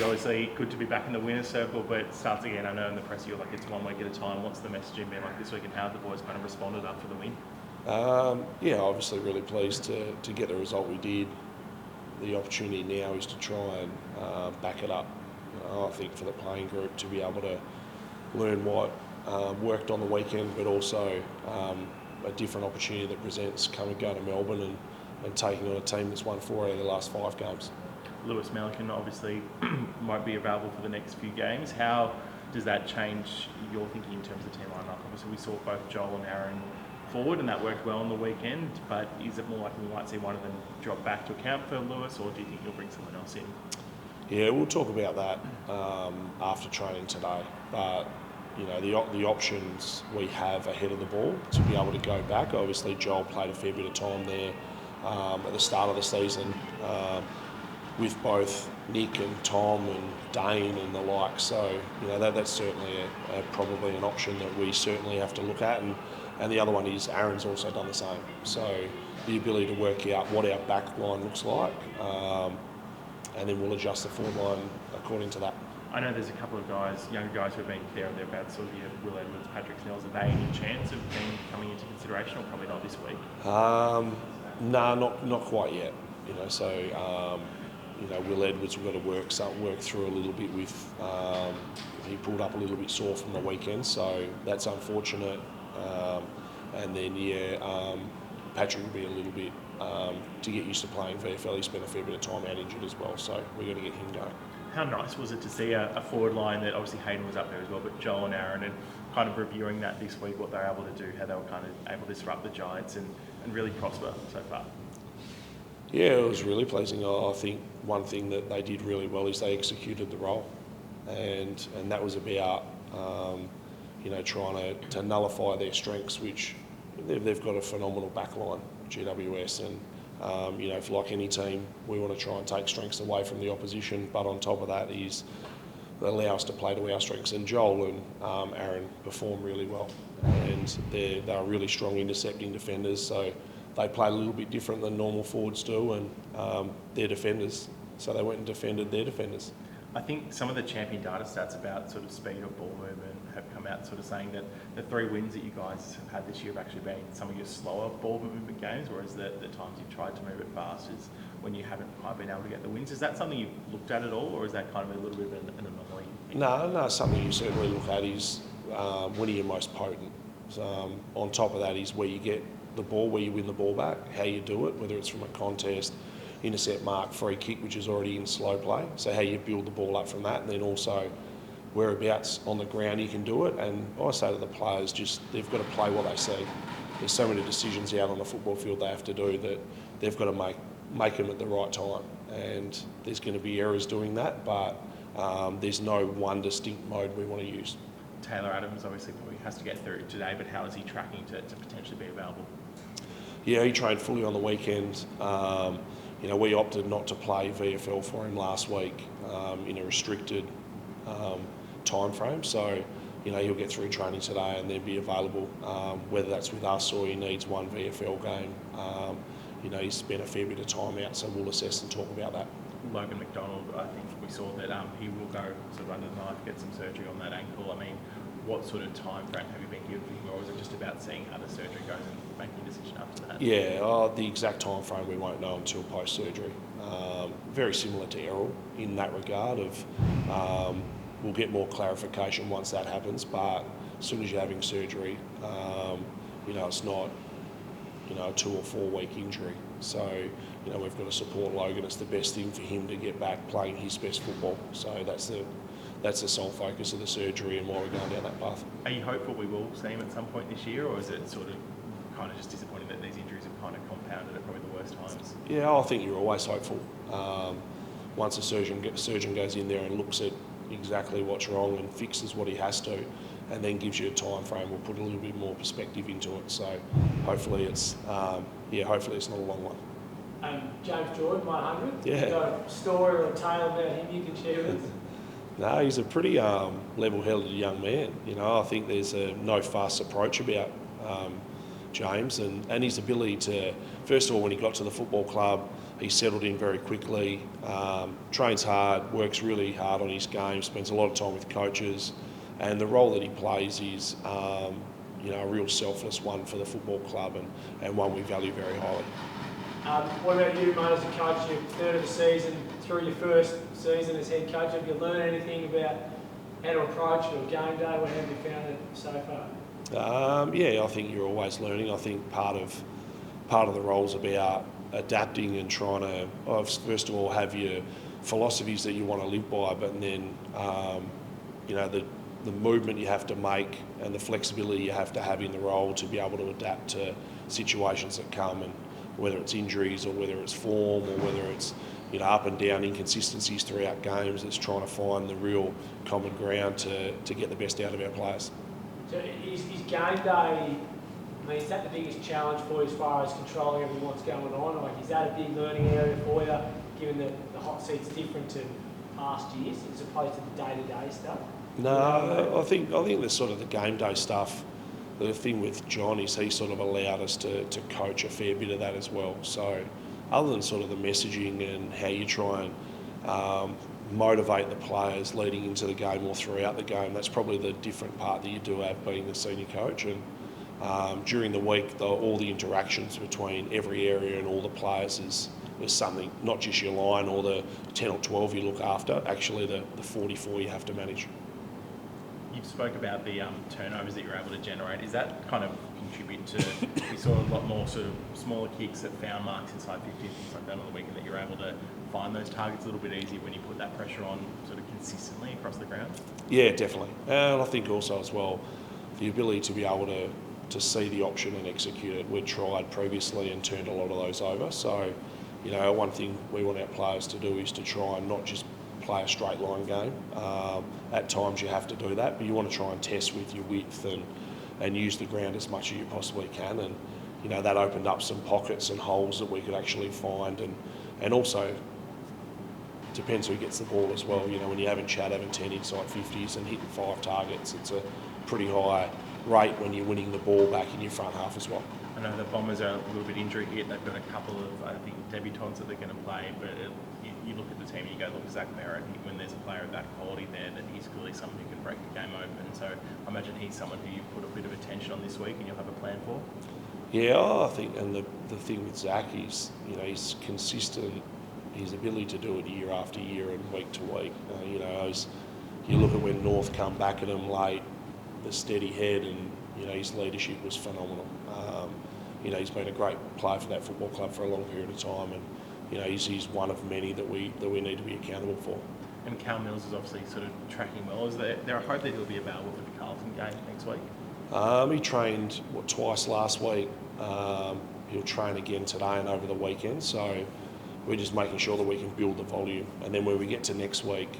obviously good to be back in the winner's circle, but it starts again. I know in the press you're like, it's 1 week at a time. What's the messaging been like this week, and how have the boys kind of responded after the win? Obviously really pleased to get the result we did. The opportunity now is to try and back it up. I think for the playing group to be able to learn what worked on the weekend, but also a different opportunity that presents coming going to Melbourne and taking on a team that's won 4 out of the last 5 games. Lewis Melican obviously won't be available for the next few games. How does that change your thinking in terms of team lineup? Obviously we saw both Joel and Aaron forward and that worked well on the weekend, but is it more likely we might see one of them drop back to account for Lewis, or do you think you'll bring someone else in? Yeah, we'll talk about that after training today, but the options we have ahead of the ball to be able to go back. Obviously Joel played a fair bit of time there at the start of the season with both Nick and Tom and Dane and the like, so that's certainly probably an option that we certainly have to look at, and the other one is Aaron's also done the same, so the ability to work out what our back line looks like, and then we'll adjust the forward line according to that. I know there's a couple of guys, younger guys who have been clear about sort of your Will Edwards, Patrick Snells. Are they any chance of being coming into consideration, or probably not this week? No, not quite yet. Will Edwards, we've got to work through a little bit with. He pulled up a little bit sore from the weekend, so that's unfortunate. And then Patrick will be a little bit to get used to playing VFL. He spent a fair bit of time out injured as well, so we've got to get him going. How nice was it to see a forward line that obviously Hayden was up there as well, but Joel and Aaron, and kind of reviewing that this week, what they were able to do, how they were kind of able to disrupt the Giants and really prosper so far? Yeah, it was really pleasing. I think one thing that they did really well is they executed the role, and that was about trying to nullify their strengths, which they've got a phenomenal backline, GWS, and if like any team, we want to try and take strengths away from the opposition, but on top of that is allow us to play to our strengths. And Joel and Aaron perform really well, and they're really strong intercepting defenders, so they play a little bit different than normal forwards do, and they're defenders, so they went and defended their defenders. I think some of the champion data stats about sort of speed of ball movement have come out sort of saying that the 3 wins that you guys have had this year have actually been some of your slower ball movement games, whereas the times you've tried to move it fast is when you haven't quite been able to get the wins. Is that something you've looked at all, or is that kind of a little bit of an anomaly? No, something you certainly look at is when are you most potent. On top of that is where you get the ball, where you win the ball back, how you do it, whether it's from a contest, intercept, mark, free kick, which is already in slow play, so how you build the ball up from that, and then also whereabouts on the ground you can do it. And I say to the players, just they've got to play what they see. There's so many decisions out on the football field they have to do that they've got to make them at the right time, and there's going to be errors doing that, but there's no one distinct mode we want to use. Taylor Adams obviously probably has to get through today, but how is he tracking to potentially be available? Yeah, he trained fully on the weekend. We opted not to play VFL for him last week in a restricted time frame, so he'll get through training today and then be available, whether that's with us or he needs one VFL game. He's spent a fair bit of time out, so we'll assess and talk about that. Logan McDonald, I think we saw that he will go sort of under the knife, get some surgery on that ankle. I mean, what sort of time frame have you been given for him, or is it just about seeing how the surgery goes and making a decision after that? Yeah, the exact time frame we won't know until post-surgery. Very similar to Errol in that regard of we'll get more clarification once that happens, but as soon as you're having surgery, it's not a 2 or 4 week injury. So, we've got to support Logan. It's the best thing for him to get back playing his best football. So that's the sole focus of the surgery and why we're going down that path. Are you hopeful we will see him at some point this year, or is it sort of kind of just disappointing that these injuries have kind of compounded at probably the worst times? Yeah, I think you're always hopeful. Once a surgeon goes in there and looks at exactly what's wrong and fixes what he has to, and then gives you a time frame, we'll put a little bit more perspective into it. So hopefully it's not a long one. James Jordan, 100. Yeah. You got a story or a tale about him you can share with us? No, he's a pretty level-headed young man. I think there's a no-fuss approach about James, and his ability to, first of all, when he got to the football club, he settled in very quickly, trains hard, works really hard on his game, spends a lot of time with coaches, and the role that he plays is a real selfless one for the football club, and one we value very highly. What about you, mate, as a coach? You're third of the season, through your first season as head coach. Have you learned anything about how to approach it or game day? What have you found it so far? I think you're always learning. I think part of the role's about adapting and trying to, first of all, have your philosophies that you want to live by, but then, the movement you have to make and the flexibility you have to have in the role to be able to adapt to situations that come, and whether it's injuries or whether it's form or whether it's up and down inconsistencies throughout games. It's trying to find the real common ground to get the best out of our players. So is game day, is that the biggest challenge for you as far as controlling what's going on? Like, is that a big learning area for you, given that the hot seat's different to past years as opposed to the day-to-day stuff? No, I think there's sort of the game day stuff. The thing with John is he sort of allowed us to coach a fair bit of that as well. So other than sort of the messaging and how you try and motivate the players leading into the game or throughout the game, that's probably the different part that you do have being the senior coach. And during the week, all the interactions between every area and all the players is something, not just your line or the 10 or 12 you look after, actually the 44 you have to manage. You spoke about the turnovers that you're able to generate. Is that kind of contribute to, we saw a lot more sort of smaller kicks that found marks inside 50 and things like that on the weekend, that you're able to find those targets a little bit easier when you put that pressure on sort of consistently across the ground? Yeah, definitely. And I think also as well, the ability to be able to see the option and execute it. We'd tried previously and turned a lot of those over. So, one thing we want our players to do is to try and not just play a straight line game. At times you have to do that, but you want to try and test with your width and use the ground as much as you possibly can. And that opened up some pockets and holes that we could actually find, and also depends who gets the ball as well. When you're having 10 inside 50s and hitting 5 targets, it's a pretty high rate when you're winning the ball back in your front half as well. I know the Bombers are a little bit injury hit. They've got a couple of, I think, debutants that they're going to play, but you look at the team and you go, look, Zach Merritt, when there's a player of that quality there, that he's clearly someone who can break the game open. So I imagine he's someone who you put a bit of attention on this week and you'll have a plan for. Yeah, I think, and the thing with Zach is, he's consistent, his ability to do it year after year and week to week. You look at when North come back at him late, the steady head, and his leadership was phenomenal. He's been a great player for that football club for a long period of time, and he's one of many that we need to be accountable for. And Cal Mills is obviously sort of tracking well. Is there a hope that he'll be available for the Carlton game next week? He trained twice last week. He'll train again today and over the weekend. So we're just making sure that we can build the volume, and then when we get to next week,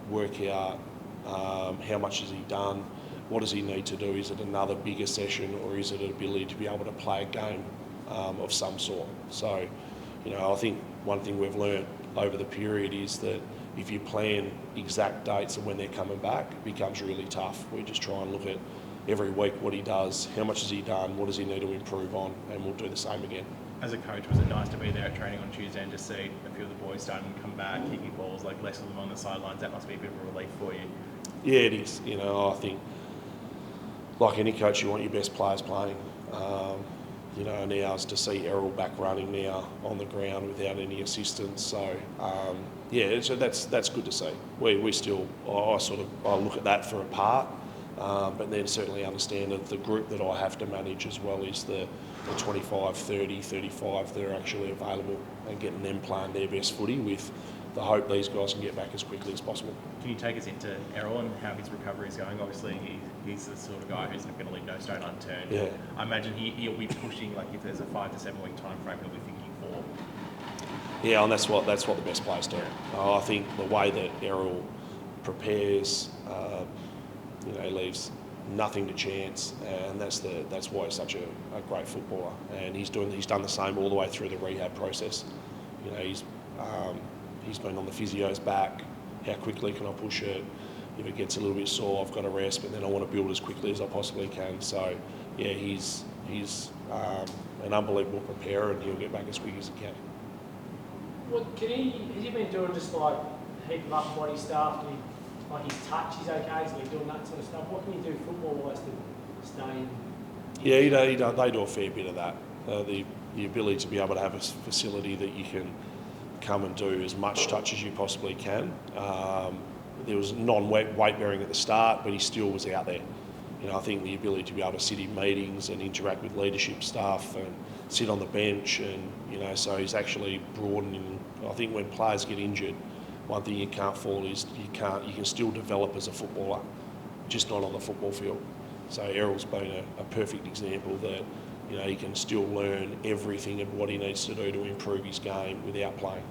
work out how much has he done. What does he need to do? Is it another bigger session, or is it an ability to be able to play a game of some sort? So, I think one thing we've learned over the period is that if you plan exact dates of when they're coming back, it becomes really tough. We just try and look at every week what he does, how much has he done, what does he need to improve on, and we'll do the same again. As a coach, was it nice to be there at training on Tuesday and just see a few of the boys starting to come back, kicking balls, like less of them on the sidelines? That must be a bit of a relief for you. Yeah, it is. I think, like any coach, you want your best players playing. Now is to see Errol back running now on the ground without any assistance. So, so that's good to see. We still, I look at that for a part, but then certainly understand that the group that I have to manage as well is the 25, 30, 35 that are actually available, and getting them playing their best footy with the hope these guys can get back as quickly as possible. Can you take us into Errol and how his recovery is going? Obviously, he's the sort of guy who's not going to leave no stone unturned. Yeah. I imagine he'll be pushing, like if there's a 5 to 7 week time frame, he'll be thinking 4. Yeah, and that's what the best players do. I think the way that Errol prepares, he leaves nothing to chance, and that's why he's such a great footballer. And he's done the same all the way through the rehab process. He's been on the physio's back. How quickly can I push it? If it gets a little bit sore, I've got to rest, but then I want to build as quickly as I possibly can. So, yeah, he's He's an unbelievable preparer, and he'll get back as quick as he can. Has he been doing just like heap of upper body stuff? Like his touch is okay? Is he doing that sort of stuff? What can you do football-wise to stay in? Yeah, they do a fair bit of that. The ability to be able to have a facility that you can come and do as much touch as you possibly can. There was non-weight bearing at the start, but he still was out there. I think the ability to be able to sit in meetings and interact with leadership staff and sit on the bench, and so he's actually broadening. I think when players get injured, one thing you can't fall is you can still develop as a footballer, just not on the football field. So Errol's been a perfect example that he can still learn everything and what he needs to do to improve his game without playing.